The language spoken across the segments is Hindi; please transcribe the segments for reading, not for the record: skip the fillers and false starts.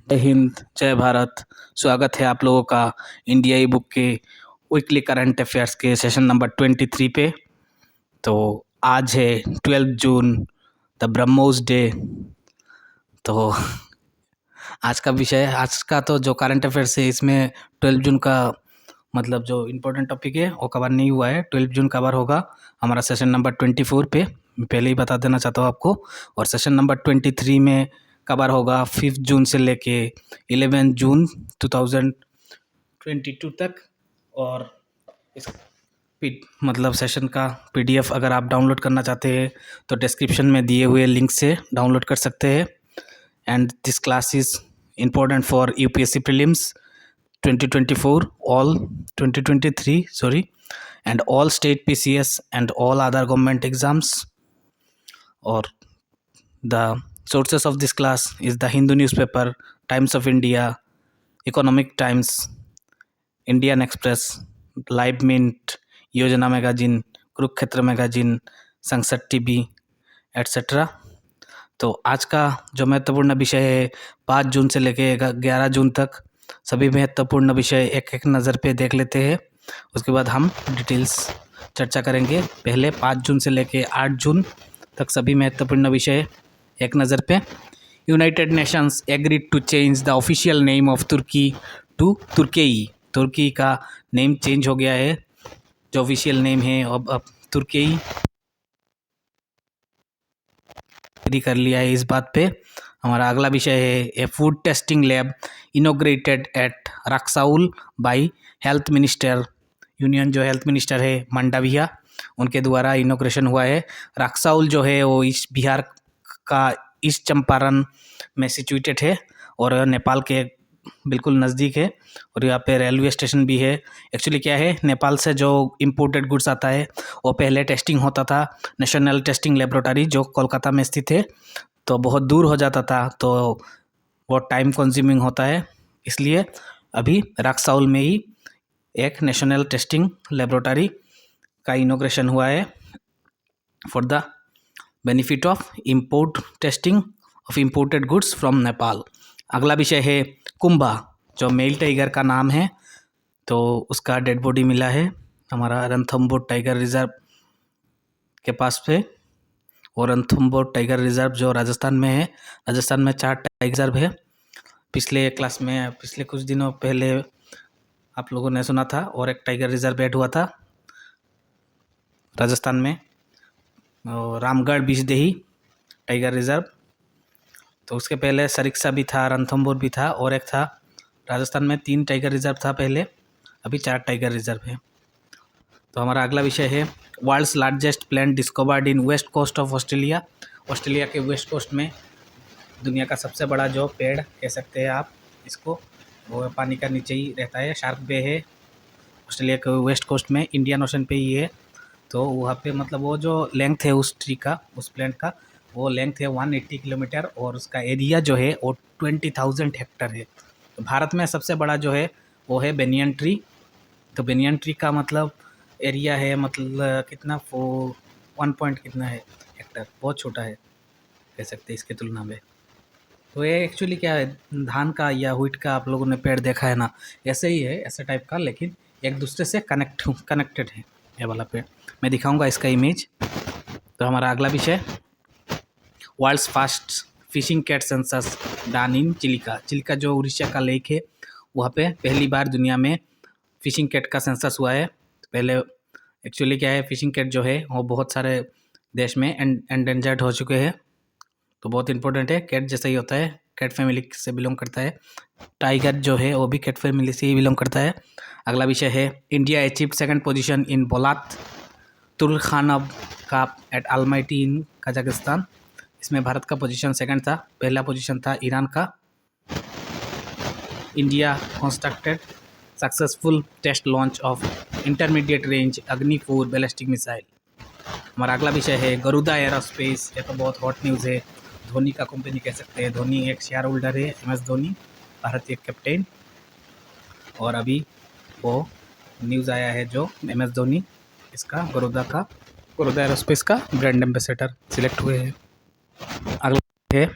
जय हिंद, जय भारत। स्वागत है आप लोगों का इंडिया ई बुक के वीकली करंट अफेयर्स के सेशन नंबर 23 पे। तो आज है 12 जून, द ब्रह्मोस डे। तो आज का तो जो करंट अफेयर्स है इसमें 12 जून का मतलब जो इम्पोर्टेंट टॉपिक है वो कवर नहीं हुआ है। 12 जून कवर होगा हमारा सेशन नंबर 24 पे। मैं पहले ही बता देना चाहता हूँ आपको। और सेशन नंबर 23 में कवर होगा 5 जून से लेके 11 जून 2022 तक। और इस मतलब सेशन का PDF अगर आप डाउनलोड करना चाहते हैं तो डिस्क्रिप्शन में दिए हुए लिंक से डाउनलोड कर सकते हैं। And this class is important for UPSC prelims 2024, all 2023, sorry, and all state PCS and all other government exams. Or the sources of this class is the Hindu newspaper, Times of India, Economic Times, Indian Express, Live Mint, योजना मैगजीन, कुरुक्षेत्र मैगजीन, संसद TV, एट्सेट्रा। तो आज का जो महत्वपूर्ण विषय है 5 जून से लेके 11 जून तक सभी महत्वपूर्ण विषय एक एक नज़र पे देख लेते हैं। उसके बाद हम डिटेल्स चर्चा करेंगे। पहले 5 जून से लेके 8 जून तक सभी महत्वपूर्ण विषय एक नज़र पे। United Nations agreed to change the official name of Turkey to Turkiye. तुर्की का नेम चेंज हो गया है, जो ऑफिशियल नेम है अब तुर्केई कर लिया है। इस बात पे हमारा अगला विषय है a food testing lab inaugurated at Raxaul by health minister. Union जो हेल्थ मिनिस्टर है मंडाविया, उनके द्वारा इनोग्रेशन हुआ है। रक्साउल जो है वो ईस्ट बिहार का ईस्ट चंपारण में सिचुएटेड है और नेपाल के बिल्कुल नज़दीक है। और यहाँ पे रेलवे स्टेशन भी है। एक्चुअली क्या है, नेपाल से जो इम्पोर्टेड गुड्स आता है वो पहले टेस्टिंग होता था नेशनल टेस्टिंग लेबोरेटरी जो कोलकाता में स्थित है, तो बहुत दूर हो जाता था, तो वो टाइम कंज्यूमिंग होता है। इसलिए अभी रक्साउल में ही एक नेशनल टेस्टिंग लेबोरेटरी का इनोग्रेशन हुआ है for the benefit of import testing of imported goods from Nepal. अगला विषय है कुंभा, जो मेल टाइगर का नाम है, तो उसका डेड बॉडी मिला है हमारा रणथंबोर टाइगर रिजर्व के पास पे। और रणथंबोर टाइगर रिजर्व जो राजस्थान में है, राजस्थान में 4 टाइगर रिजर्व है। पिछले क्लास में पिछले कुछ दिनों पहले आप लोगों ने सुना था और एक टाइगर रिजर्व ऐड हुआ था राजस्थान में, रामगढ़ बिजदेही टाइगर रिजर्व। तो उसके पहले सरिक्सा भी था, रणथंबोर भी था और एक था राजस्थान में 3 टाइगर रिजर्व था पहले, अभी 4 टाइगर रिजर्व है। तो हमारा अगला विषय है world's largest plant discovered in west coast of Australia. Australia के वेस्ट कोस्ट में दुनिया का सबसे बड़ा जो पेड़ कह सकते हैं आप इसको, वो पानी का नीचे ही रहता है। शार्क बे है ऑस्ट्रेलिया के वेस्ट कोस्ट में, इंडियन ओशन पे ही है। तो वहाँ पे मतलब वो जो लेंथ है उस ट्री का, उस प्लांट का, वो लेंथ है 180 किलोमीटर और उसका एरिया जो है वो 20,000 हेक्टर है। तो भारत में सबसे बड़ा जो है वो है बेनियन ट्री। तो बेनियन ट्री का मतलब एरिया है मतलब कितना, 1 पॉइंट कितना है हेक्टर, बहुत छोटा है कह सकते हैं इसके तुलना में। तो ये एक्चुअली क्या है, धान का या व्हीट का आप लोगों ने पेड़ देखा है ना, ऐसे ही है, ऐसे टाइप का, लेकिन एक दूसरे से कनेक्टेड है ये वाला पेड़। मैं दिखाऊंगा इसका इमेज। तो हमारा अगला विषय world's first fishing cat census done in Chilika. Chilika जो उड़ीसा का लेक है वहाँ पे पहली बार दुनिया में फिशिंग कैट का सेंसस हुआ है। पहले एक्चुअली क्या है, फिशिंग कैट जो है वो बहुत सारे देश में एंडेंजर्ड हो चुके हैं, तो बहुत इंपॉर्टेंट है। कैट जैसा ही होता है, कैट फैमिली से बिलोंग करता है। टाइगर जो है वो भी कैट फैमिली से ही बिलोंग करता है। अगला विषय है India achieved 2nd position in Bolat Turlykhanov cup at Almaty in Kazakhstan. इसमें भारत का पोजीशन 2nd था, पहला पोजीशन था ईरान का। India constructed successful test launch of intermediate range Agni 4 ballistic missile. हमारा अगला विषय है गरुदा एरोस्पेस। ये तो बहुत हॉट न्यूज़ है, धोनी का कंपनी कह सकते हैं। धोनी एक शेयर होल्डर है, MS धोनी, भारतीय कैप्टन। और अभी वो न्यूज़ आया है जो MS धोनी इसका गरुदा एरोस्पेस का ब्रांड एम्बेसडर सिलेक्ट हुए हैं। अगला है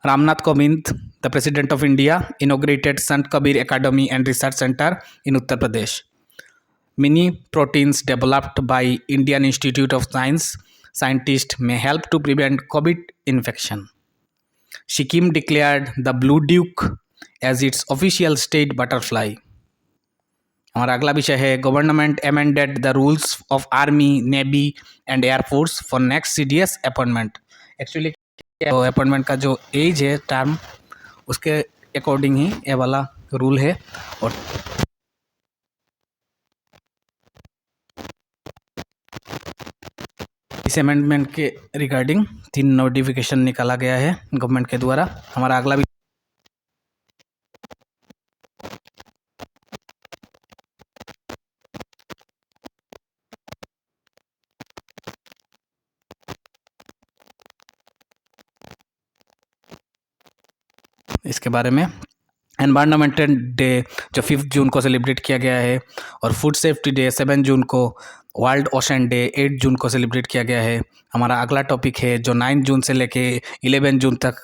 Ramnath Kovind, the President of India, inaugurated Sant Kabir Academy and Research Center in Uttar Pradesh. Mini proteins developed by Indian Institute of scientists may help to prevent COVID infection. Sikkim declared the Blue Duke as its official state butterfly. हमारा अगला विषय है government amended the rules of army navy and air force for next CDS appointment. Actually appointment का जो एज है टर्म उसके अकॉर्डिंग ही ये वाला रूल है. और इस अमेंडमेंट के रिगार्डिंग 3 नोटिफिकेशन निकाला गया है गवर्नमेंट के द्वारा. हमारा अगला इसके बारे में एनवायरनमेंटल डे जो 5 जून को सेलिब्रेट किया गया है, और फूड सेफ्टी डे 7 जून को, वर्ल्ड ओशन डे 8 जून को सेलिब्रेट किया गया है. हमारा अगला टॉपिक है जो 9 जून से लेके 11 जून तक,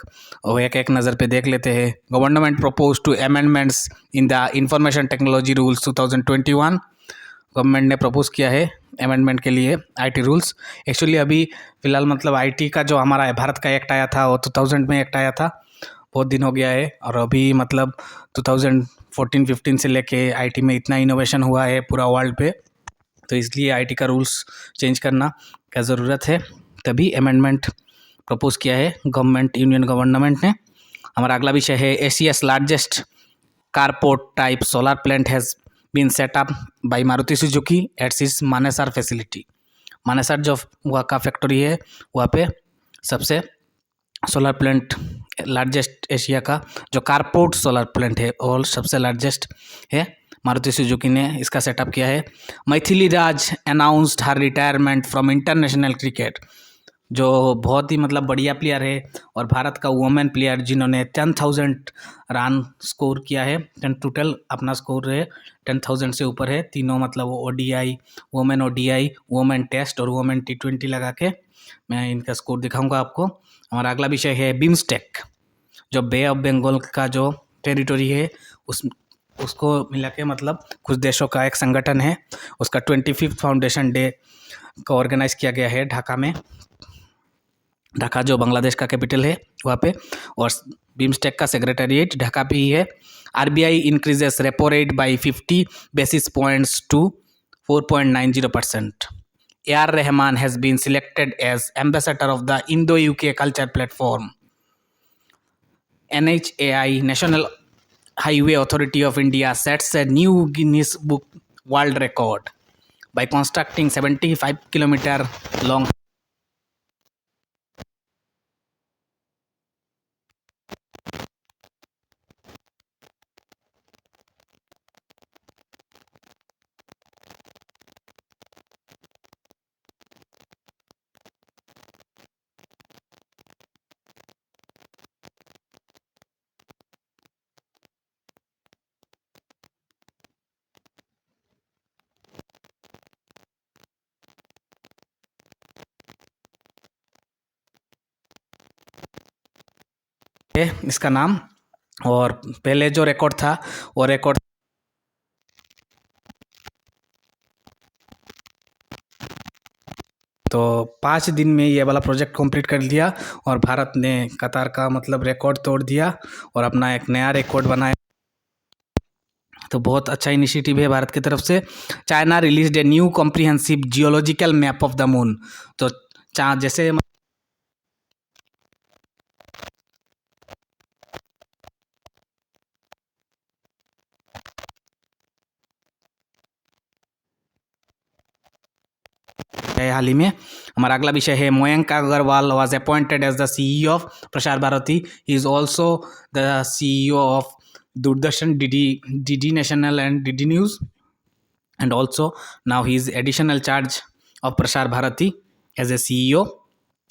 वो एक नज़र पे देख लेते हैं. Government propose to amendments in the information technology rules 2021. Government ने प्रपोज किया है अमेंडमेंट के लिए आईटी रूल्स. एक्चुअली अभी फ़िलहाल मतलब आईटी का जो हमारा भारत का एक्ट आया था वो 2000 में एक्ट आया था, बहुत दिन हो गया है. और अभी मतलब 2014-15 से लेके आईटी में इतना इनोवेशन हुआ है पूरा वर्ल्ड पे, तो इसलिए आईटी का रूल्स चेंज करना का ज़रूरत है. तभी अमेंडमेंट प्रपोज किया है गवर्नमेंट, यूनियन गवर्नमेंट ने. हमारा अगला विषय है Asia's largest carport type solar plant has been set up by Maruti Suzuki at its Manesar facility. Manesar जो वहाँ का फैक्ट्री है वहाँ पे सबसे सोलर प्लांट लार्जेस्ट एशिया का जो कारपोर्ट सोलर प्लांट है और सबसे लार्जेस्ट है, मारुति सुजुकी ने इसका सेटअप किया है. Mithali Raj announced her retirement from international cricket. जो बहुत ही मतलब बढ़िया प्लेयर है और भारत का वुमेन प्लेयर जिन्होंने 10,000 रन स्कोर किया है. टोटल अपना स्कोर है 10,000 से ऊपर है. तीनों मतलब ओडीआई, वुमेन टेस्ट और वुमेन T20 लगा के मैं इनका स्कोर दिखाऊंगा आपको. हमारा अगला विषय है बिम्स्टेक, जो बे ऑफ बंगाल का जो टेरिटोरी है उसको मिला के मतलब कुछ देशों का एक संगठन है. उसका 25th फाउंडेशन डे को ऑर्गेनाइज किया गया है ढाका में. ढाका जो बांग्लादेश का कैपिटल है वहाँ पे, और बिम्स्टेक का सेक्रेटेरिएट ढाका पे ही है. RBI increases repo rate by 50 basis points to 4.90%. A.R. Rahman has been selected as ambassador of the Indo-UK Culture Platform. NHAI, National Highway Authority of India, sets a new Guinness Book World Record by constructing 75-kilometer long है इसका नाम. और पहले जो रिकॉर्ड था वो रिकॉर्ड तो 5 दिन में ये वाला प्रोजेक्ट कंप्लीट कर लिया और भारत ने कतार का मतलब रिकॉर्ड तोड़ दिया और अपना एक नया रिकॉर्ड बनाया. तो बहुत अच्छा इनिशिएटिव है भारत की तरफ से. China released a new comprehensive geological map of the moon. तो जैसे हाल ही में. हमारा अगला विषय है Mayank Agarwal was appointed as the CEO of Prasar Bharati. He is also the CEO of Doordarshan, DD national and DD news, and also now he is additional charge of Prasar Bharati as a CEO.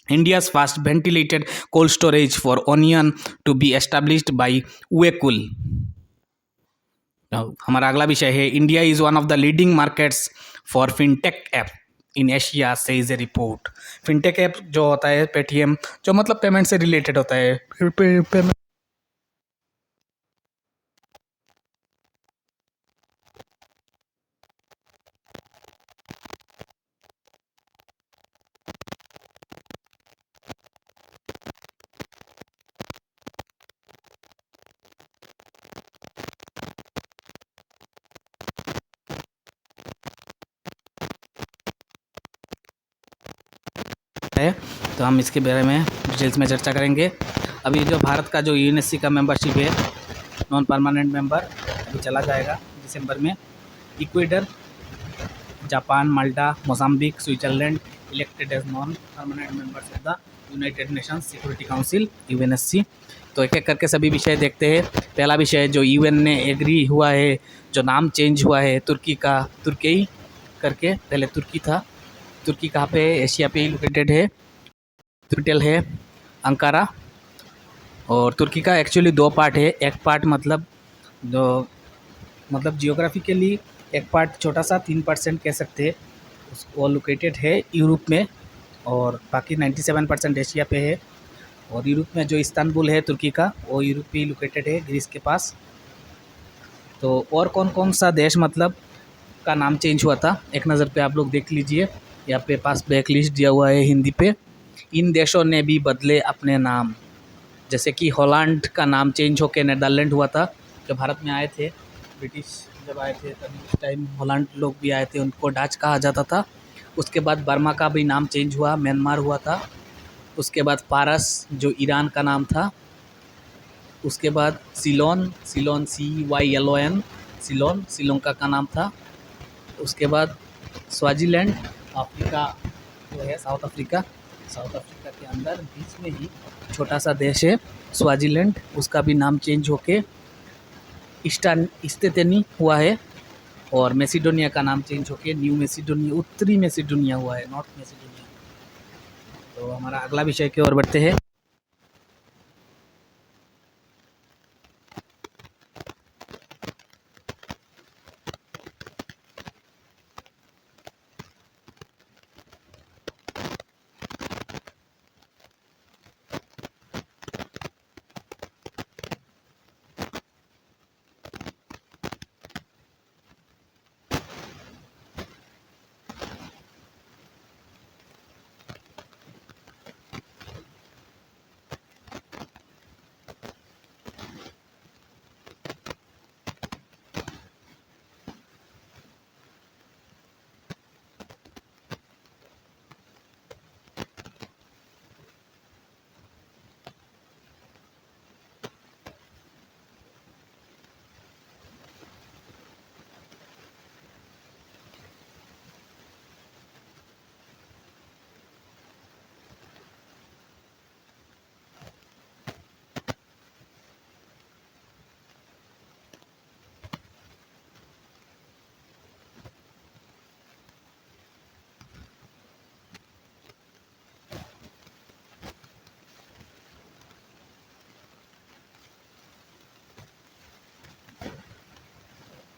India's first ventilated cold storage for onion to be established by Uekul. Now, हमारा अगला विषय है India is one of the leading markets for fintech app. In Asia says A report. Fintech app जो होता है पेटीएम, जो मतलब पेमेंट से रिलेटेड होता है, फिर पेमेंट है, तो हम इसके बारे में डिटेल्स में चर्चा करेंगे। अभी जो भारत का जो यूएनएससी का मेंबरशिप है, नॉन परमानेंट मेंबर, अभी चला जाएगा दिसंबर में। Ecuador, Japan, Malta, Mozambique, Switzerland elected as non permanent members of the United Nations Security Council UNSC. तो एक एक करके सभी विषय देखते हैं। पहला विषय जो यूएन ने एग्री हुआ है, जो नाम चेंज हुआ है तुर्की का, तुर्की करके, पहले तुर्की था। तुर्की कहाँ पे है? एशिया पे ही लोकेटेड है। कैपिटल है अंकारा। और तुर्की का एक्चुअली दो पार्ट है। एक पार्ट मतलब जियोग्राफिकली एक पार्ट छोटा सा 3% कह सकते हैं, वो लोकेटेड है यूरोप में, और बाकी 97% एशिया पे है। और यूरोप में जो इस्तांबुल है तुर्की का, वो यूरोप पे लोकेटेड है, ग्रीस के पास। तो और कौन कौन सा देश मतलब का नाम चेंज हुआ था, एक नज़र पे आप लोग देख लीजिए। यहाँ पे पास बैक लिस्ट दिया हुआ है हिंदी पे। इन देशों ने भी बदले अपने नाम, जैसे कि हॉलैंड का नाम चेंज होकर नीदरलैंड हुआ था। जब भारत में आए थे ब्रिटिश, जब आए थे तभी उस टाइम हॉलैंड लोग भी आए थे, उनको डच कहा जाता था। उसके बाद बर्मा का भी नाम चेंज हुआ, म्यांमार हुआ था। उसके बाद पारस जो ईरान का नाम था। उसके बाद सिलोन, CYLON, सिलोन श्रीलंका का नाम था। उसके बाद स्वाजीलैंड, अफ्रीका जो है, साउथ अफ्रीका के अंदर बीच में ही छोटा सा देश है स्वाजीलैंड, उसका भी नाम चेंज होके इस्तेतनी हुआ है। और मैसिडोनिया का नाम चेंज होके न्यू मैसिडोनिया, उत्तरी मैसिडोनिया हुआ है, नॉर्थ मैसिडोनिया। तो हमारा अगला विषय की ओर बढ़ते हैं।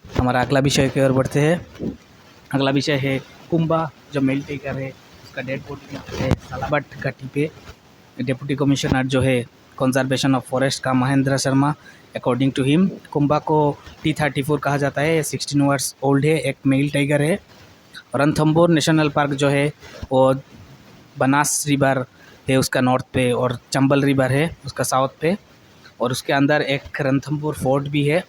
हमारा अगला विषय की ओर बढ़ते हैं। अगला विषय है कुंबा, जो मेल टेकर है, उसका डेड बॉडी है सालाबट घाटी पे। डिप्टी कमिश्नर जो है कंजर्वेशन ऑफ फॉरेस्ट का Mahendra Sharma, according to him Kumbha को T34 कहा जाता है। 16 ईयर्स ओल्ड है, एक मेल टाइगर है। रणथंबोर नेशनल पार्क जो है वो बनास रिवर है उसका नॉर्थ पे, और चंबल रिवर है उसका साउथ पे। और उसके अंदर एक रणथंबोर फोर्ट भी है।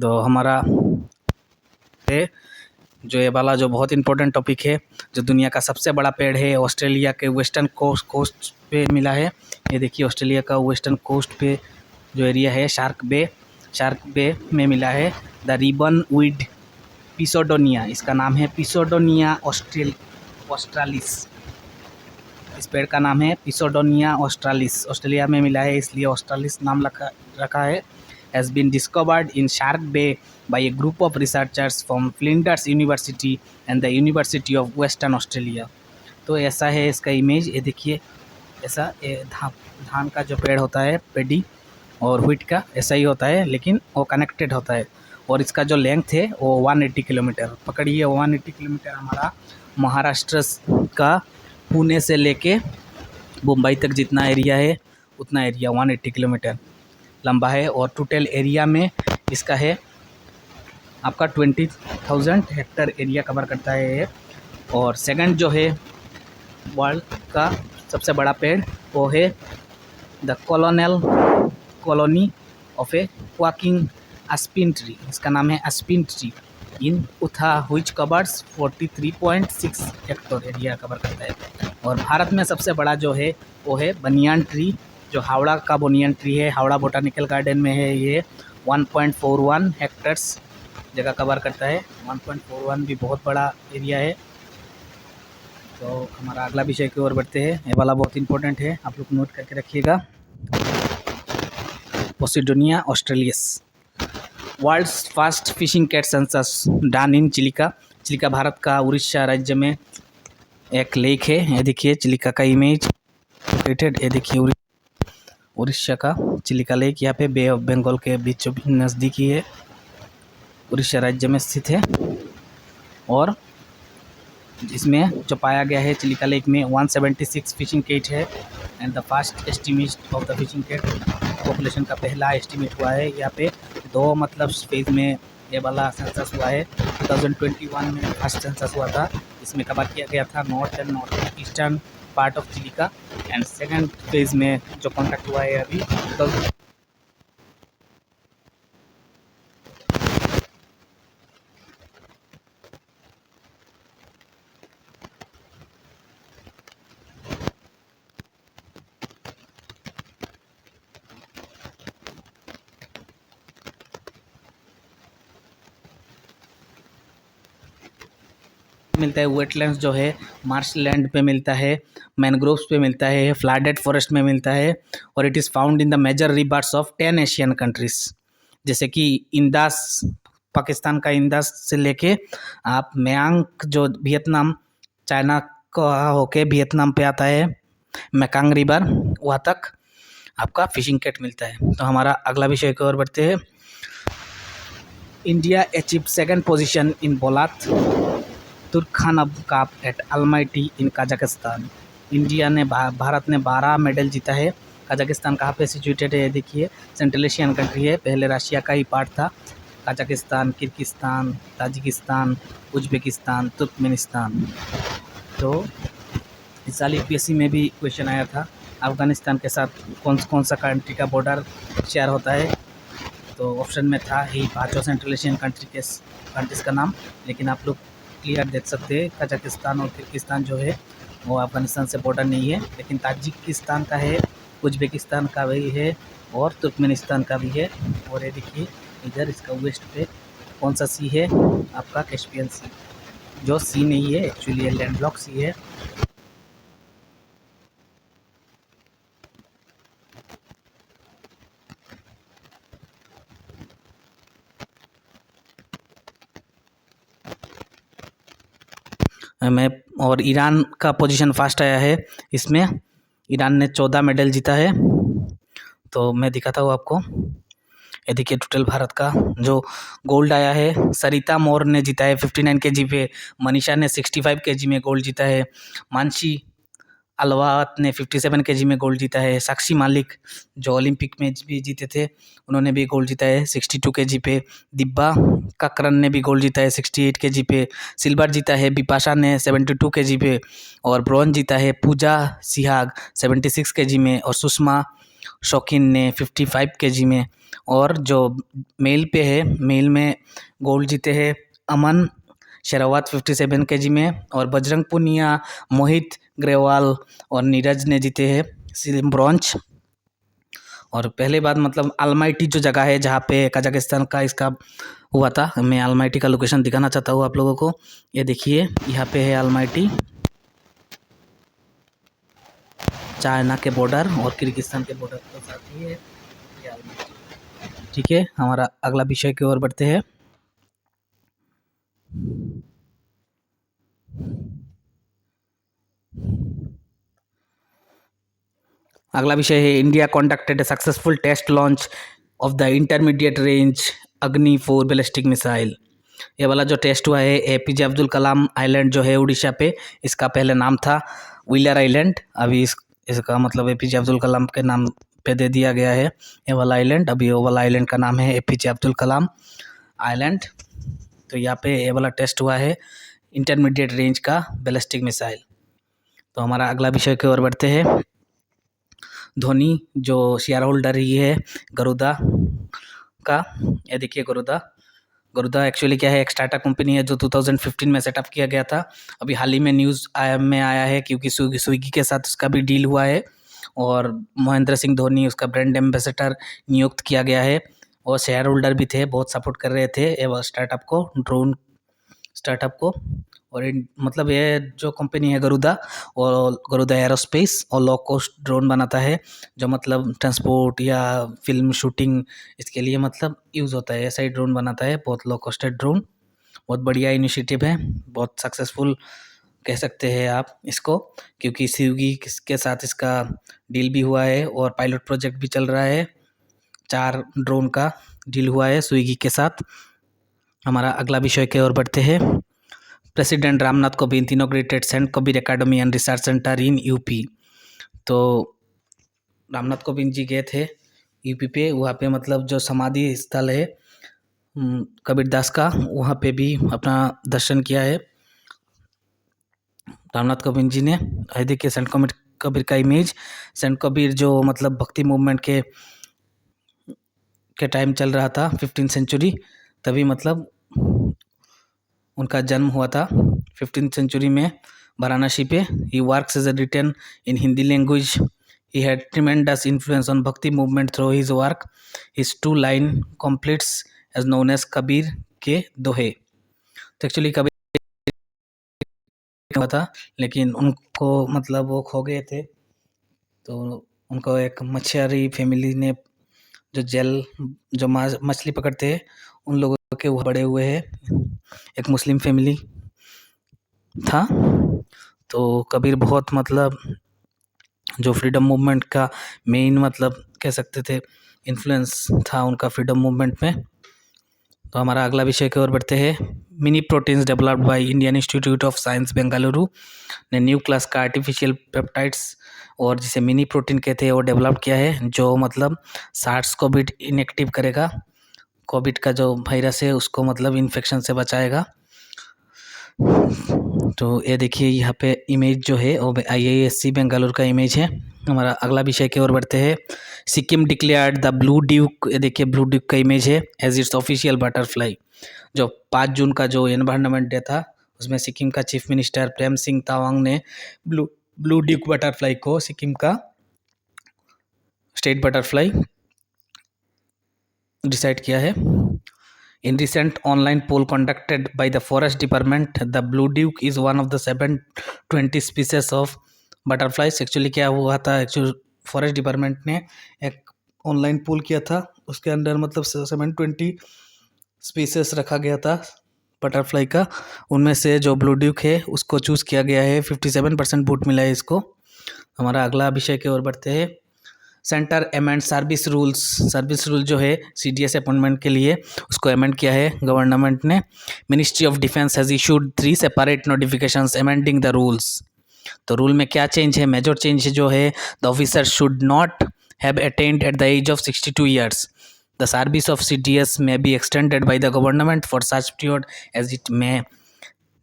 तो हमारा है जो ये वाला जो बहुत इंपॉर्टेंट टॉपिक है, जो दुनिया का सबसे बड़ा पेड़ है, ऑस्ट्रेलिया के वेस्टर्न कोस्ट पे मिला है। ये देखिए ऑस्ट्रेलिया का वेस्टर्न कोस्ट पे जो एरिया है, शार्क बे में मिला है। द रिबन विड पिसोडोनिया, इसका नाम है पिसोडोनिया ऑस्ट्रालिस। इस पेड़ का नाम है पिसोडोनिया ऑस्ट्रालिस। ऑस्ट्रेलिया में मिला है इसलिए ऑस्ट्रालिस नाम रखा है। has been discovered in Shark Bay by a group of researchers from Flinders University and the University of Western Australia। तो ऐसा है इसका इमेज, ये देखिए ऐसा धान का जो पेड़ होता है पेडी और व्हीट का ऐसा ही होता है, लेकिन वो कनेक्टेड होता है। और इसका जो लेंथ है वो 180 किलोमीटर। पकड़िए 180 किलोमीटर हमारा महाराष्ट्र का पुणे से लेके मुंबई तक जितना एरिया है उतना एरिया 180 किलोमीटर लंबा है। और टोटल एरिया में इसका है आपका 20,000 हेक्टर एरिया कवर करता है ये। और सेकंड जो है वर्ल्ड का सबसे बड़ा पेड़ वो है the colony of a quaking aspen tree. इसका नाम है aspen tree in Utah which covers 43.6 hectare area cover करता है। और भारत में सबसे बड़ा जो है वो है बनियान ट्री, जो हावड़ा का बनियान ट्री है, हावड़ा बोटानिकल गार्डन में है। ये 1.41 हेक्टर्स जगह कवर करता है। 1.41 भी बहुत बड़ा एरिया है। तो हमारा अगला विषय की ओर बढ़ते हैं। ये वाला बहुत इंपॉर्टेंट है, आप लोग नोट करके रखिएगा। पोसिडोनिया ऑस्ट्रेलियस, world's first fishing cat census done in Chilika. Chilika Bharat का उड़ीसा राज्य में एक लेक है। ये देखिए चिलिका का इमेज लोकेटेड, ये देखिए उड़ीसा का चिलिका लेक यहाँ पे बे ऑफ बंगाल के बीचों नज़दीकी है, उड़ीसा राज्य में स्थित है। और इसमें जो पाया गया है चिलिका लेक में 176 फिशिंग कैट है। And the first estimate of the fishing cat population का पहला एस्टिमेट हुआ है यहाँ पे। दो मतलब फेज में ये वाला सेंसस हुआ है। 2021 में फर्स्ट सेंसस हुआ था, इसमें कवर किया गया था north and north eastern part of Chilika. And second phase में जो कॉन्टैक्ट हुआ है अभी मिलता है। वेटलैंड्स जो है मार्शलैंड पे मिलता है, मैनग्रोव्स पे मिलता है, फ्लडेड फॉरेस्ट में मिलता है। और it is found in the major rivers of 10 Asian countries, जैसे कि इंदास, पाकिस्तान का इंदास से लेके आप मयांग जो वियतनाम चाइना का होके वियतनाम पे आता है, मैकांग रिवर, वहाँ तक आपका फिशिंग कैट मिलता है। तो हमारा अगला विषय की ओर बढ़ते हैं। India achieve second position in Bolat Turlykhanov cup at Almaty in Kazakhstan. India ने भारत ने 12 मेडल जीता है। कजाकिस्तान कहाँ पे सिचुएटेड है देखिए, सेंट्रल एशियन कंट्री है, पहले रशिया का ही पार्ट था। Kazakhstan, Kyrgyzstan, Tajikistan, Uzbekistan, Turkmenistan. तो इस साल यूपीएससी में भी क्वेश्चन आया था अफगानिस्तान के साथ कौन सा कंट्री का बॉर्डर शेयर होता है। तो ऑप्शन में था ही पाँचों सेंट्रल एशियन कंट्रीज़ का नाम, लेकिन आप लोग क्लियर देख सकते हैं कजाकिस्तान और किर्गिस्तान जो है वो अफगानिस्तान से बॉर्डर नहीं है, लेकिन ताजिकिस्तान का है, उज्बेकिस्तान का भी है और तुर्कमेनिस्तान का भी है। और ये देखिए इधर इसका वेस्ट पे कौन सा सी है आपका, कैस्पियन सी, जो सी नहीं है एक्चुअली ये लैंडलॉक सी है। मैं और ईरान का पोजीशन फर्स्ट आया है इसमें, ईरान ने 14 मेडल जीता है। तो मैं दिखाता हूँ आपको, ये देखिए टोटल भारत का जो गोल्ड आया है, सरिता मौर्य ने जीता है 59 केजी पे, मनीषा ने 65 केजी में गोल्ड जीता है, मानसी अलवात ने 57 केजी में गोल्ड जीता है, साक्षी मालिक जो ओलंपिक में भी जीते थे उन्होंने भी गोल्ड जीता है 62 केजी पे, दिब्बा ककरन ने भी गोल्ड जीता है 68 केजी पे, सिल्वर जीता है बिपाशा ने 72 केजी पे, और ब्रॉन्ज जीता है पूजा सिहाग 76 केजी में, और सुषमा शौकीन ने 55 केजी में। और जो मेल पे है, मेल में गोल्ड जीते हैं अमन शेरावत 57 केजी में, और बजरंग पुनिया, मोहित ग्रेवाल और नीरज ने जीते हैं ब्रॉन्ज। और पहले बात मतलब अल्माटी जो जगह है जहाँ पे कजाकिस्तान का इसका हुआ था, मैं अल्माटी का लोकेशन दिखाना चाहता हूँ आप लोगों को। ये देखिए यहाँ पे है अल्माटी, चाइना के बॉर्डर और किर्गिस्तान के बॉर्डर के साथ ही है ये अल्माटी। ठीक है, हमारा अगला विषय की ओर बढ़ते हैं। अगला विषय है India conducted a successful test launch of the intermediate range Agni 4 ballistic missile. ये वाला जो टेस्ट हुआ है एपीजे अब्दुल कलाम आइलैंड जो है उड़ीसा पे, इसका पहले नाम था व्हीलर आइलैंड, अभी इसका मतलब एपीजे अब्दुल कलाम के नाम पे दे दिया गया है ये वाला आइलैंड। अभी वो वाला आइलैंड का नाम है एपीजे अब्दुल कलाम आइलैंड। तो यहाँ पे ये वाला टेस्ट हुआ है इंटरमीडिएट रेंज का बैलिस्टिक मिसाइल। तो हमारा अगला विषय की ओर बढ़ते हैं। धोनी जो शेयर होल्डर ही है गरुदा का, ये देखिए गरुदा एक्चुअली क्या है, एक स्टार्टअप कंपनी है जो 2015 में सेटअप किया गया था। अभी हाल ही में न्यूज़ में आया है क्योंकि स्विगी के साथ उसका भी डील हुआ है और महेंद्र सिंह धोनी उसका ब्रांड एम्बेसडर नियुक्त किया गया है। और शेयर होल्डर भी थे, बहुत सपोर्ट कर रहे थे ये स्टार्टअप को, ड्रोन स्टार्टअप को। और मतलब ये जो कंपनी है गरुदा, और गरुदा एरोस्पेस और लो कॉस्ट ड्रोन बनाता है जो मतलब ट्रांसपोर्ट या फिल्म शूटिंग इसके लिए मतलब यूज़ होता है। ऐसा ही ड्रोन बनाता है, बहुत लो कॉस्टेड ड्रोन। बहुत बढ़िया इनिशिएटिव है, बहुत सक्सेसफुल कह सकते हैं आप इसको, क्योंकि स्विगी के साथ इसका डील भी हुआ है और पायलट प्रोजेक्ट भी चल रहा है। 4 ड्रोन का डील हुआ है स्विगी के साथ। हमारा अगला विषय की ओर बढ़ते हैं। President Ramnath Kovind inaugurated saint Kabir academy and research centre in UP. तो रामनाथ कोविंद जी गए थे यूपी पे, वहाँ पे मतलब जो समाधि स्थल है कबीर दास का, वहाँ पे भी अपना दर्शन किया है रामनाथ कोविंद जी ने। है देखिए सेंट कबीर का इमेज। सेंट कबीर जो मतलब भक्ति मूवमेंट के टाइम चल रहा था 15th सेंचुरी, तभी मतलब उनका जन्म हुआ था 15th सेंचुरी में वाराणसी पे। He works as a written in Hindi language. He had tremendous influence on bhakti movement through his work. His 2 line couplets as known as Kabir के दोहे। तो एक्चुअली कबीर हुआ था, लेकिन उनको मतलब वो खो गए थे, तो उनको एक मछुआरी फैमिली ने जो जेल जो मछली पकड़ते हैं उन लोगों के वो बड़े हुए हैं, एक मुस्लिम फैमिली था। तो कबीर बहुत मतलब जो फ्रीडम मूवमेंट का मेन मतलब कह सकते थे इन्फ्लुएंस था उनका फ्रीडम मूवमेंट में। तो हमारा अगला विषय की ओर बढ़ते हैं। Mini proteins developed by Indian institute of science Bengaluru ने न्यू क्लास का आर्टिफिशियल पेप्टाइड्स, और जिसे मिनी प्रोटीन कहते हैं, वो डेवलप किया है जो मतलब सार्स कोविड इनएक्टिव करेगा। कोविड का जो वायरस है उसको मतलब इन्फेक्शन से बचाएगा। तो ये देखिए यहाँ पे इमेज जो है वो IISc बेंगलुरु का इमेज है। हमारा अगला विषय की ओर बढ़ते हैं। Sikkim declared the blue Duke, ये देखिए ब्लू ड्यूक का इमेज है, एज इट्स ऑफिशियल बटरफ्लाई। जो 5 जून का जो एनवायरनमेंट डे था उसमें सिक्किम का चीफ मिनिस्टर प्रेम सिंह तावांग ने ब्लू ड्यूक बटरफ्लाई को सिक्किम का स्टेट बटरफ्लाई डिसाइड किया है। In recent online poll conducted by the Forest Department, the blue duke is one of the 720 species of butterflies. Actually क्या हुआ था, एक्चुअली फॉरेस्ट डिपार्टमेंट ने एक ऑनलाइन पोल किया था, उसके अंदर मतलब 720 स्पीसीज रखा गया था बटरफ्लाई का। उनमें से जो ब्लू ड्यूक है उसको चूज़ किया गया है, 57% वोट मिला है इसको। हमारा अगला विषय की ओर बढ़ते हैं। सेंटर अमेंड सर्विस रूल जो है CDS अपॉइंटमेंट के लिए उसको अमेंड किया है गवर्नमेंट ने। Ministry of defence has issued 3 separate notifications amending the rules. तो रूल में क्या चेंज है, मेजर चेंज जो है, the officer should not have attend at the age of 62 years. The service of CDS may be extended by the government for such period as it may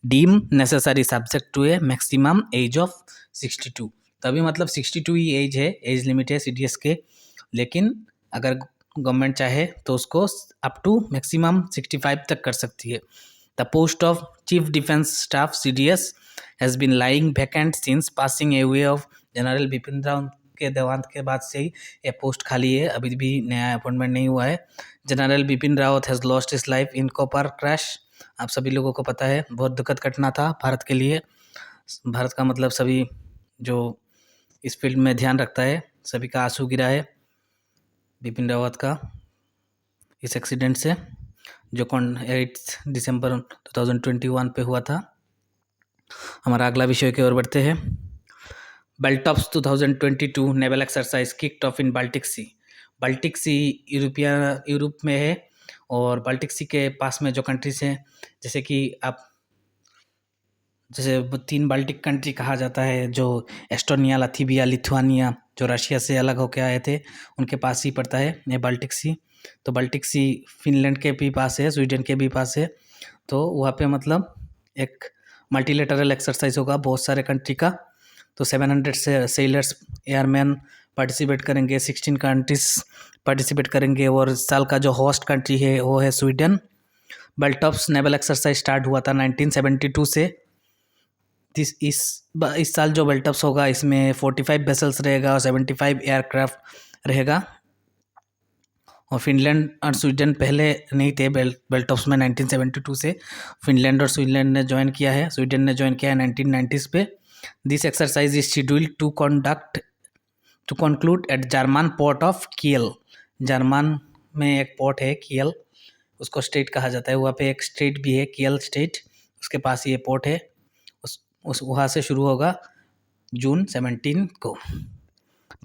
deem necessary subject to a maximum age of 62। तभी मतलब 62 ही एज है, एज लिमिट है CDS के, लेकिन अगर गवर्नमेंट चाहे तो उसको अप टू मैक्सिमम 65 तक कर सकती है। The post of chief defence staff CDS has been lying vacant since passing away of general Bipin Rawat के देहांत के बाद से ही ये पोस्ट खाली है, अभी भी नया अपॉइंटमेंट नहीं हुआ है। General Bipin Rawat has lost his life in copper crash. आप सभी लोगों को पता है, बहुत दुखद घटना था भारत के लिए। भारत का मतलब सभी जो इस फील्ड में ध्यान रखता है, सभी का आंसू गिरा है बिपिन रावत का इस एक्सीडेंट से, जो 8 दिसंबर 2021 पे हुआ था। हमारा अगला विषय की ओर बढ़ते हैं। Baltops 2022 naval exercise kicked off in Baltic Sea. Baltic Sea Europe में है, और बाल्टिक सी के पास में जो कंट्रीज़ हैं, जैसे कि आप जैसे 3 बाल्टिक कंट्री कहा जाता है, जो एस्टोनिया, लात्विया, लिथुआनिया, जो रशिया से अलग होके आए थे, उनके पास ही पड़ता है ये बाल्टिक सी। तो बाल्टिक सी फिनलैंड के भी पास है, स्वीडन के भी पास है। तो वहाँ पे मतलब एक मल्टीलेटरल एक्सरसाइज होगा बहुत सारे कंट्री का। तो 700 से सेलर्स, एयरमैन पार्टिसिपेट करेंगे, 16 कंट्रीज पार्टिसिपेट करेंगे, और इस साल का जो होस्ट कंट्री है वो है स्वीडन। बेल्टॉप्स नेवल एक्सरसाइज स्टार्ट हुआ था 1972 से। इस साल जो बेल्टॉप्स होगा इसमें 45 वेसल्स रहेगा और 75 एयरक्राफ्ट रहेगा। और फिनलैंड और स्वीडन पहले नहीं थे बेल्टॉप्स में 1972 से। फिनलैंड और स्वीडन ने ज्वाइन किया है, स्वीडन ने ज्वाइन किया है 1990s पे। This exercise is scheduled to conclude at German port of Kiel. German में एक पोर्ट है कियल, उसको स्टेट कहा जाता है। वहाँ पे एक स्टेट भी है कियल स्टेट, उसके पास ये पोर्ट है। उस वहाँ से शुरू होगा जून 17 को।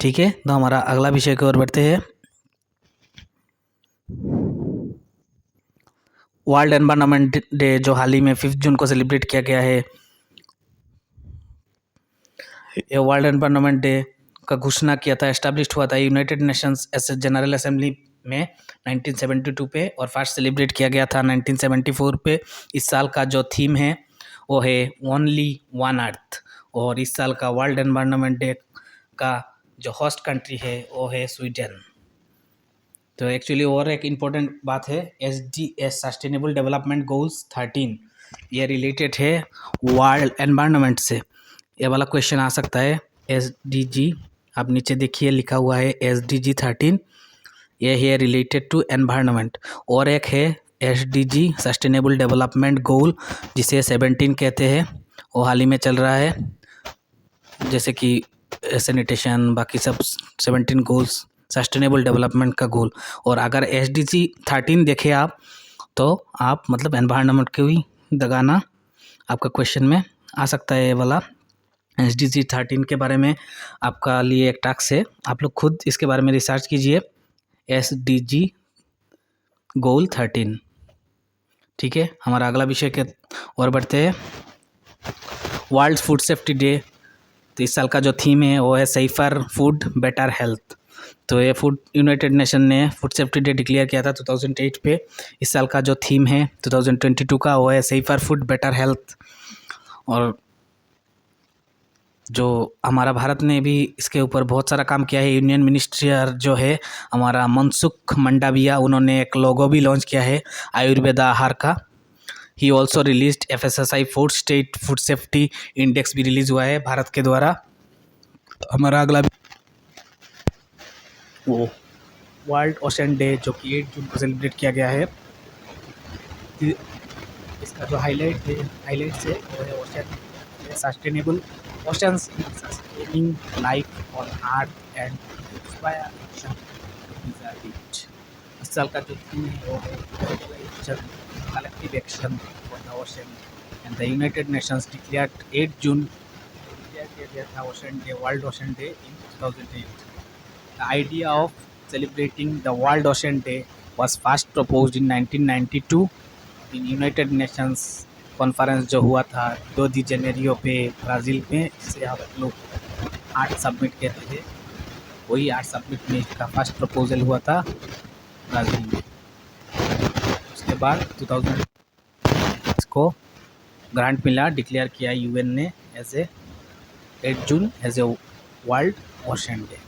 ठीक है, तो हमारा अगला विषय की ओर बढ़ते हैं। वर्ल्ड एनवायरनमेंट डे जो हाल ही में 5 जून को सेलिब्रेट किया गया है, ये वर्ल्ड एनवायरनमेंट डे का घोषणा किया था, एस्टैब्लिश्ड हुआ था United Nations S general assembly में 1972 पे, और फर्स्ट सेलिब्रेट किया गया था 1974 पे। इस साल का जो थीम है वो है ओनली वन अर्थ, और इस साल का वर्ल्ड एनवायरनमेंट डे का जो होस्ट कंट्री है वो है स्वीडन। तो एक्चुअली और एक इम्पोर्टेंट बात है, SDG सस्टेनेबल डेवलपमेंट गोल्स 13, ये रिलेटेड है वर्ल्ड एनवायरनमेंट से। ये वाला क्वेश्चन आ सकता है। SDG आप नीचे देखिए लिखा हुआ है SDG 13, ये है रिलेटेड टू एनवायरनमेंट। और एक है SDG सस्टेनेबल डेवलपमेंट गोल, जिसे 17 कहते हैं, वो हाल ही में चल रहा है, जैसे कि सैनिटेशन, बाकी सब 17 गोल्स सस्टेनेबल डेवलपमेंट का गोल। और अगर SDG 13 देखें आप, तो आप मतलब एनवायरनमेंट को ही दगाना आपका क्वेश्चन में आ सकता है। ये वाला SDG 13 के बारे में आपका लिए एक टास्क है, आप लोग खुद इसके बारे में रिसर्च कीजिए, SDG गोल 13। ठीक है, हमारा अगला विषय के और बढ़ते हैं। वर्ल्ड फूड सेफ्टी डे, तो इस साल का जो थीम है वो है सेफर फूड बेटर हेल्थ। तो ये फूड यूनाइटेड नेशन ने फूड सेफ्टी डे डिक्लेयर किया था 2008 पे। इस साल का जो थीम है 2022 का वो है सेफर फूड बेटर हेल्थ। और जो हमारा भारत ने भी इसके ऊपर बहुत सारा काम किया है। यूनियन मिनिस्टर जो है हमारा मनसुख मंडाविया, उन्होंने एक लोगो भी लॉन्च किया है आयुर्वेदा आहार का। He also released FSSAI 4 state food safety index भी रिलीज हुआ है भारत के द्वारा। हमारा अगला वो वर्ल्ड ओशन डे जो कि 8 जून को सेलिब्रेट किया गया है। इसका जो हाईलाइट्स है वो है ocean sustainable oceans sustaining life on earth and inspire action preserve it. इस साल का जो थीम है वो है collective action for the ocean, and the United Nations declared 8 June declare किया गया था ocean day, world ocean day in 2008। The idea of celebrating the World Ocean Day was first proposed in 1992 in United Nations conference जो हुआ था 2 जनवरी पे ब्राज़ील में, जिसे हम लोग आर्ट सबमिट कहते थे। वही आर्ट सबमिट में इसका फर्स्ट प्रपोजल हुआ था ब्राज़ील में। उसके बाद 2000 इसको ग्रांट मिला, डिक्लेयर किया UN ने as a 8 June as a world ocean day.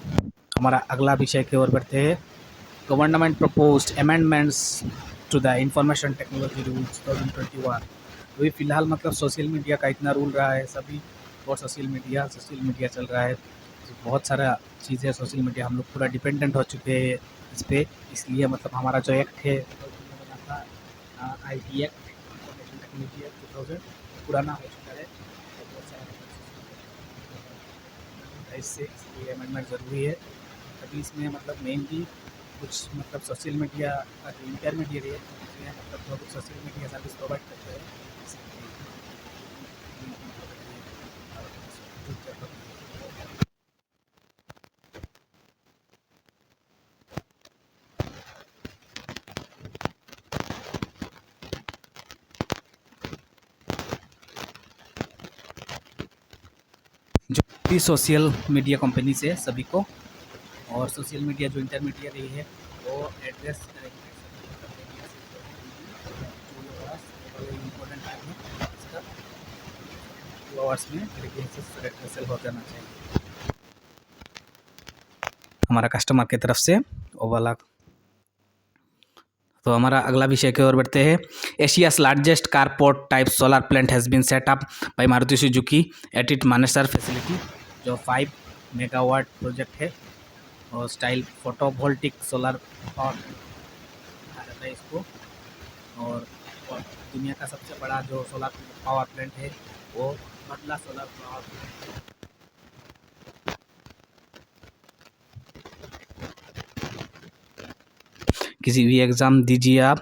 हमारा अगला विषय की ओर बढ़ते हैं। Government proposed amendments to the information technology rules 2021। अभी फ़िलहाल मतलब सोशल मीडिया का इतना रूल रहा है, सभी और सोशल मीडिया चल रहा है। तो बहुत सारा चीज़ें सोशल मीडिया, हम लोग पूरा डिपेंडेंट हो चुके हैं इस पर। इसलिए मतलब हमारा जो एक्ट है बना था IT act, information technology act 2000, पुराना हो चुका है। तो बहुत सारा इससे इसलिए अमेंडमेंट ज़रूरी है। अभी इसमें मतलब मेनली कुछ मतलब सोशल मीडिया का जो इंटरमीडिएट है, मतलब जो सोशल मीडिया सर्विस प्रोवाइड करते हैं, भी सोशल मीडिया कंपनी से सभी को, और सोशल मीडिया जो इंटरमीडिएट है वो एड्रेस इम्पोर्टेंट है, इसका 2 आवर्स में सेल हो जाना चाहिए हमारा कस्टमर की तरफ से वो वाला। तो हमारा अगला विषय की ओर बढ़ते हैं। Asia's largest carport type solar plant has been set up by Maruti Suzuki at it Manesar facility, जो 5 मेगावाट प्रोजेक्ट है और स्टाइल फोटोवोल्टिक सोलर पावर कहा जाता है इसको। और दुनिया का सबसे बड़ा जो सोलर पावर प्लांट है वो बदला सोलर पावर प्लांट है। किसी भी एग्ज़ाम दीजिए आप,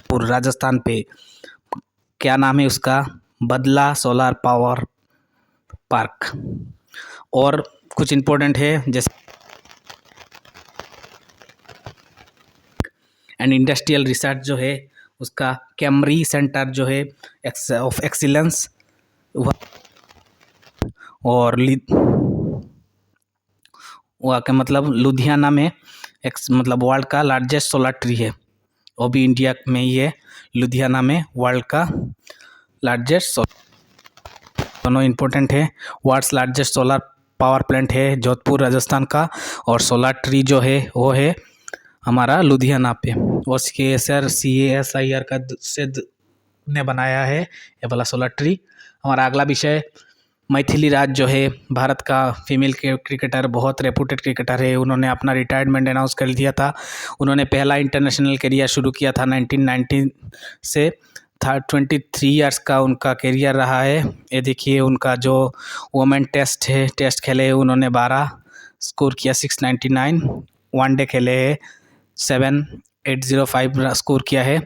पूरे राजस्थान पे, क्या नाम है उसका, बदला सोलर पावर पार्क। और कुछ इम्पोर्टेंट है जैसे एंड इंडस्ट्रियल रिसर्च जो है उसका कैमरी सेंटर जो है ऑफ एक्सीलेंस, और वह के मतलब लुधियाना में मतलब वर्ल्ड का लार्जेस्ट सोलर ट्री है, वो भी इंडिया में ही है, लुधियाना में वर्ल्ड का लार्जेस्ट। दोनों इम्पोर्टेंट है। World's largest solar power plant है जोधपुर राजस्थान का, और सोलर ट्री जो है वो है हमारा लुधियाना पे, और CSIR का से ने बनाया है ये वाला सोलर ट्री। हमारा अगला विषय, मैथिली राज जो है भारत का फीमेल क्रिकेटर, बहुत रेपुटेड क्रिकेटर है, उन्होंने अपना रिटायरमेंट अनाउंस कर दिया था। उन्होंने पहला इंटरनेशनल करियर शुरू किया था 1990 से, 23 इयर्स का उनका करियर रहा है। ये देखिए उनका जो वुमेन टेस्ट खेले उन्होंने 12 स्कोर किया, 699, वनडे खेले है 7805 स्कोर किया है,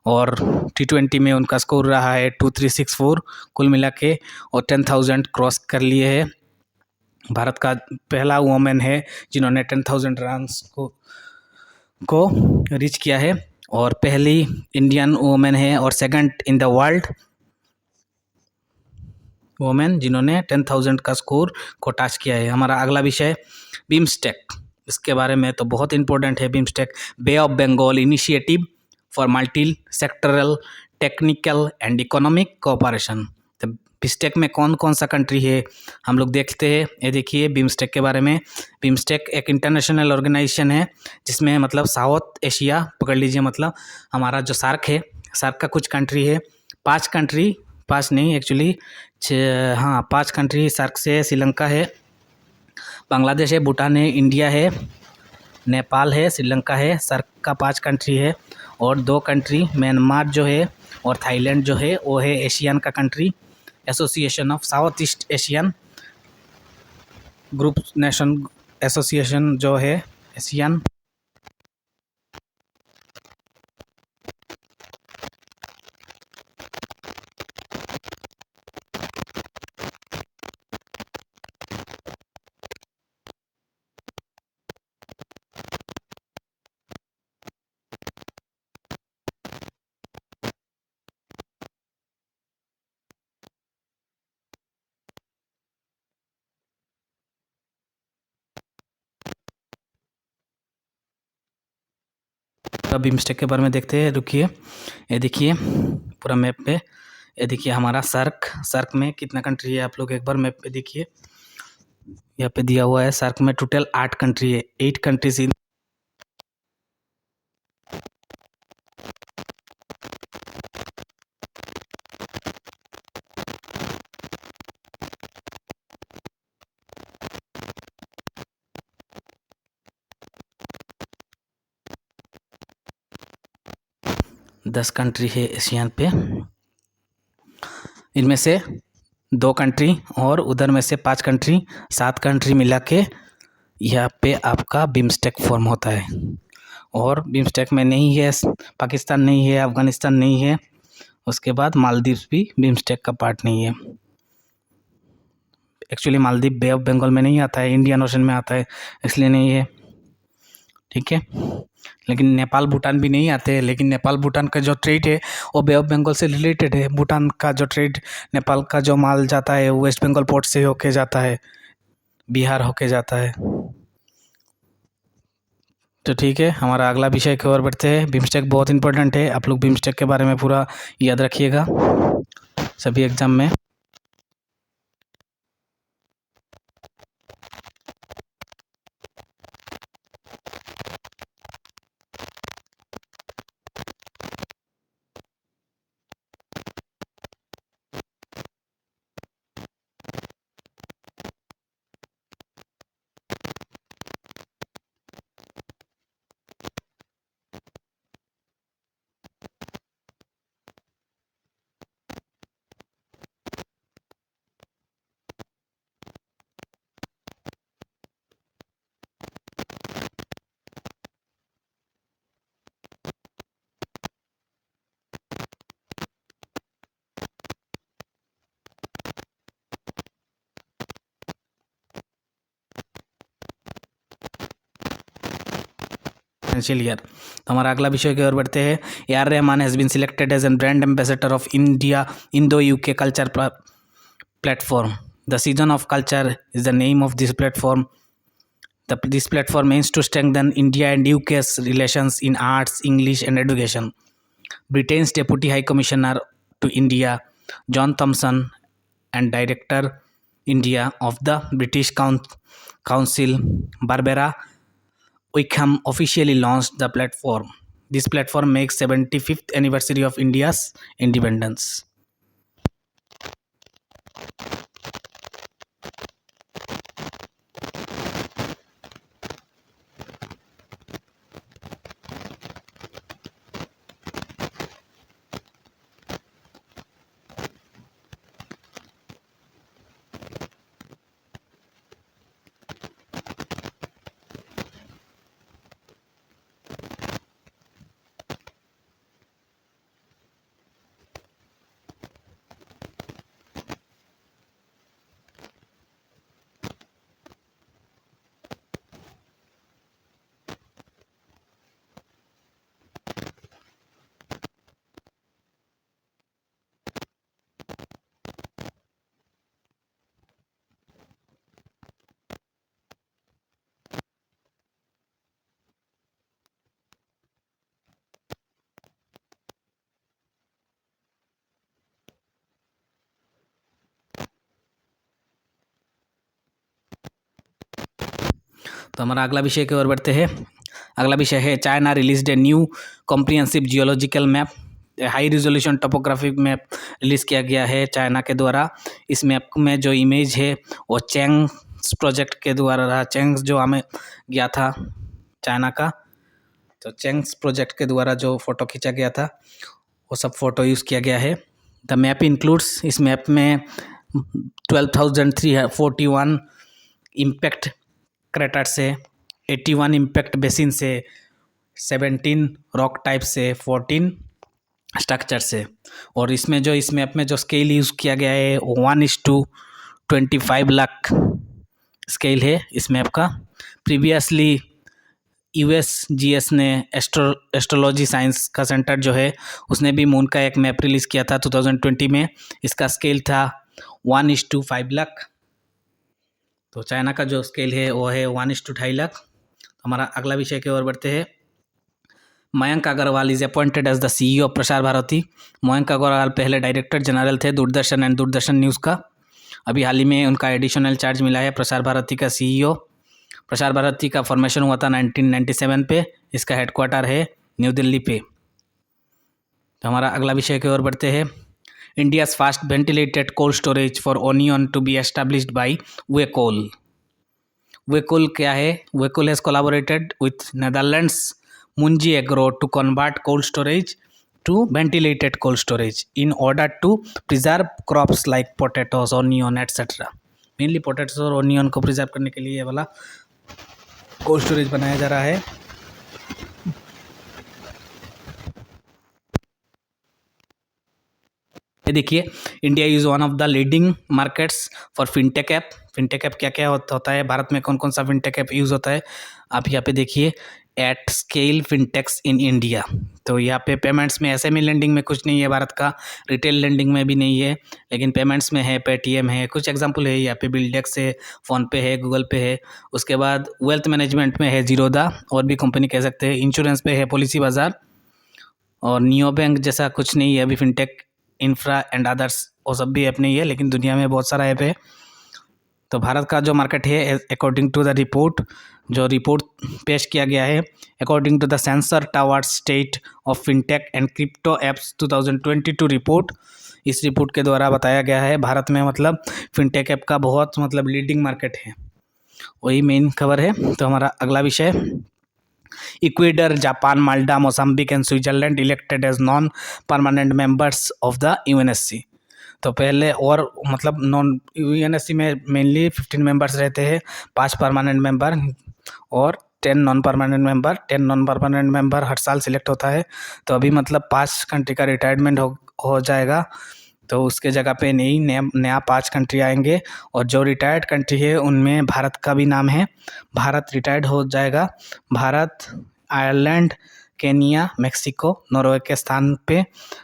और T20 में उनका स्कोर रहा है 2364 कुल मिला के, और 10,000 क्रॉस कर लिए है। भारत का पहला वुमेन है जिन्होंने 10,000 रन को रीच किया है, और पहली इंडियन वुमेन है और second in the world women जिन्होंने 10,000 का स्कोर को टच किया है। हमारा अगला विषय बिम्स्टेक, इसके बारे में तो बहुत इंपॉर्टेंट है। BIMSTEC bay of Bengal initiative for multi sectoral technical and economic cooperation. तो बिम्स्टेक में कौन कौन सा कंट्री है हम लोग देखते हैं। ये देखिए बिम्स्टेक के बारे में। बिम्स्टेक एक इंटरनेशनल ऑर्गेनाइजेशन है जिसमें मतलब साउथ एशिया पकड़ लीजिए, मतलब हमारा जो सार्क है, सार्क का कुछ कंट्री है, 5 कंट्री, 5 नहीं एक्चुअली 5 कंट्री सार्क से, श्रीलंका है, बांग्लादेश है, भूटान है, इंडिया है, नेपाल है, श्रीलंका है, सार्क का 5 कंट्री है। और 2 कंट्री म्यांमार जो है और थाईलैंड जो है वो है एशियन का country, association of south east Asian group nation association जो है एशियन। बिम्स्टेक के बारे में देखते हैं, रुकिए। ये देखिए पूरा मैप पे, ये देखिए हमारा सार्क में कितना कंट्री है, आप लोग एक बार मैप पे देखिए, यहाँ पे दिया हुआ है सार्क में टोटल 8 कंट्री है, 8 कंट्रीज इन 10 कंट्री है एशियन पे, इनमें से 2 कंट्री और उधर में से 5 कंट्री, 7 कंट्री मिला के यहाँ पे आपका बिम्स्टेक फॉर्म होता है। और बिम्स्टेक में नहीं है पाकिस्तान, नहीं है अफ़गानिस्तान, नहीं है, उसके बाद मालदीव्स भी बिम्स्टेक का पार्ट नहीं है। Actually Maldives bay of Bengal में नहीं आता है, इंडियन ओशन में आता है, इसलिए नहीं है, ठीक है। लेकिन नेपाल भूटान भी नहीं आते हैं। लेकिन नेपाल भूटान का जो ट्रेड है वो बे ऑफ बंगाल से रिलेटेड है। भूटान का जो ट्रेड, नेपाल का जो माल जाता है वेस्ट बंगाल पोर्ट से होके जाता है, बिहार होके जाता है। तो ठीक है, हमारा अगला विषय की ओर बढ़ते हैं। बिम्स्टेक बहुत इंपॉर्टेंट है, आप लोग बिम्स्टेक के बारे में पूरा याद रखिएगा सभी एग्जाम में। Financial year. तो हमारा अगला विषय की ओर बढ़ते हैं। A R Rahman has been selected as an brand ambassador of India Indo UK culture platform. The season of culture is the name of this platform. This platform aims to strengthen India and UK's relations in arts, English, and education. Britain's Deputy High Commissioner to India, John Thompson, and Director India of the British Council, Barbara Wickham, officially launched the platform. This platform makes 75th anniversary of India's independence. तो हमारा अगला विषय की ओर बढ़ते हैं। अगला विषय है China released a new comprehensive geological map, high resolution topographic map release किया गया है चाइना के द्वारा। इस मैप में जो इमेज है वो चैंग्स प्रोजेक्ट के द्वारा रहा। चैंग्स जो हमें गया था चाइना का, तो चैंग्स प्रोजेक्ट के द्वारा जो फ़ोटो खींचा गया था वो सब फ़ोटो यूज़ किया गया है। द मैप इंक्लूड्स, इस मैप में 12,341 इम्पैक्ट क्रेटर से, 81 इम्पैक्ट बेसिन से, 17 रॉक टाइप से, 14 स्ट्रक्चर से। और इसमें जो इस मैप में जो स्केल यूज़ किया गया है 1:25 लाख स्केल है इस मैप का। प्रीवियसली USGS ने एस्ट्रोलॉजी साइंस का सेंटर जो है उसने भी मून का एक मैप रिलीज़ किया था 2020 में। इसका स्केल था 1:5 लाख। तो चाइना का जो स्केल है वो है 1:2.5 लाख। हमारा अगला विषय की ओर बढ़ते हैं। Mayank Agarwal is appointed as the CEO of Prasar Bharati. Mayank Agarwal पहले डायरेक्टर जनरल थे दूरदर्शन एंड दूरदर्शन न्यूज़ का। अभी हाल ही में उनका एडिशनल चार्ज मिला है प्रसार भारती का CEO। प्रसार भारती का फॉर्मेशन हुआ था 1997 पे। इसका हेडक्वार्टर है न्यू दिल्ली पे। तो हमारा अगला विषय की ओर बढ़ते हैं। India's first ventilated cold storage for onion to be established by Wecool. Wecool क्या है? Wecool has collaborated with Netherlands Munji agro to convert cold storage to ventilated cold storage in order to preserve crops like potatoes, onion etcetera. Mainly potatoes और ऑनियन को प्रिजर्व करने के लिए ये वाला कोल्ड स्टोरेज बनाया जा रहा है। ये देखिए, India is one of the leading markets for fintech app. Fintech app क्या क्या होता है, भारत में कौन कौन सा फिनटेक ऐप यूज़ होता है, आप यहाँ पे देखिए। At scale फिनटेक्स in India. तो यहाँ पे पेमेंट्स में एसएमई लेंडिंग में कुछ नहीं है भारत का, रिटेल लेंडिंग में भी नहीं है, लेकिन पेमेंट्स में है पेटीएम है, कुछ एग्जांपल है यहाँ पे, बिल्डेक्स है, फ़ोनपे है, गूगल पे है। उसके बाद वेल्थ मैनेजमेंट में है जीरोदा, और भी कंपनी कह सकते हैं। इंश्योरेंस पे है पॉलिसी बाजार, और नियो बैंक जैसा कुछ नहीं है अभी, फिनटेक, इंफ्रा एंड अदर्स वो सब भी ऐप नहीं है, लेकिन दुनिया में बहुत सारा ऐप है। तो भारत का जो मार्केट है अकॉर्डिंग टू द रिपोर्ट, जो रिपोर्ट पेश किया गया है, according to the sensor towards state of fintech and crypto apps 2022 report, इस रिपोर्ट के द्वारा बताया गया है भारत में मतलब फिनटेक ऐप का बहुत मतलब लीडिंग मार्केट है। वही मेन खबर है। तो हमारा अगला विषय, Ecuador, Japan, Malta, Mozambique and Switzerland elected as non permanent members of the UNSC. तो पहले और मतलब नॉन यूएनएससी में मेनली 15 मेंबर्स रहते हैं, 5 परमानेंट मेंबर और 10 non permanent member. 10 non permanent member हर साल सिलेक्ट होता है। तो अभी मतलब 5 कंट्री का रिटायरमेंट हो जाएगा, तो उसके जगह पे नया 5 कंट्री आएंगे, और जो रिटायर्ड कंट्री है उनमें भारत का भी नाम है। भारत रिटायर्ड हो जाएगा। Bharat, Ireland, Kenya, Mexico, Norway के स्थान पे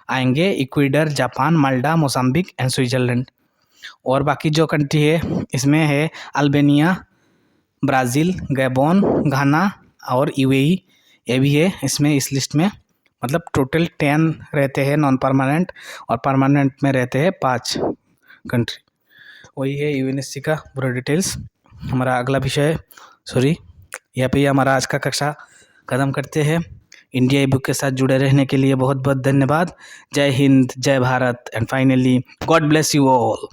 आएंगे Ecuador, Japan, Malta, Mozambique and Switzerland. और बाकी जो कंट्री है इसमें है अल्बानिया, ब्राज़ील, गैबोन, घाना और यूएई, ये भी है इसमें, इस लिस्ट में। मतलब टोटल 10 रहते हैं नॉन परमानेंट, और परमानेंट में रहते हैं 5 कंट्री। वही है यूएनएससी का पूरा डिटेल्स। हमारा अगला विषय, यहाँ पे हमारा आज का कक्षा ख़त्म करते हैं। इंडिया ई बुक के साथ जुड़े रहने के लिए बहुत बहुत धन्यवाद। जय हिंद, जय Bharat and finally God bless you all.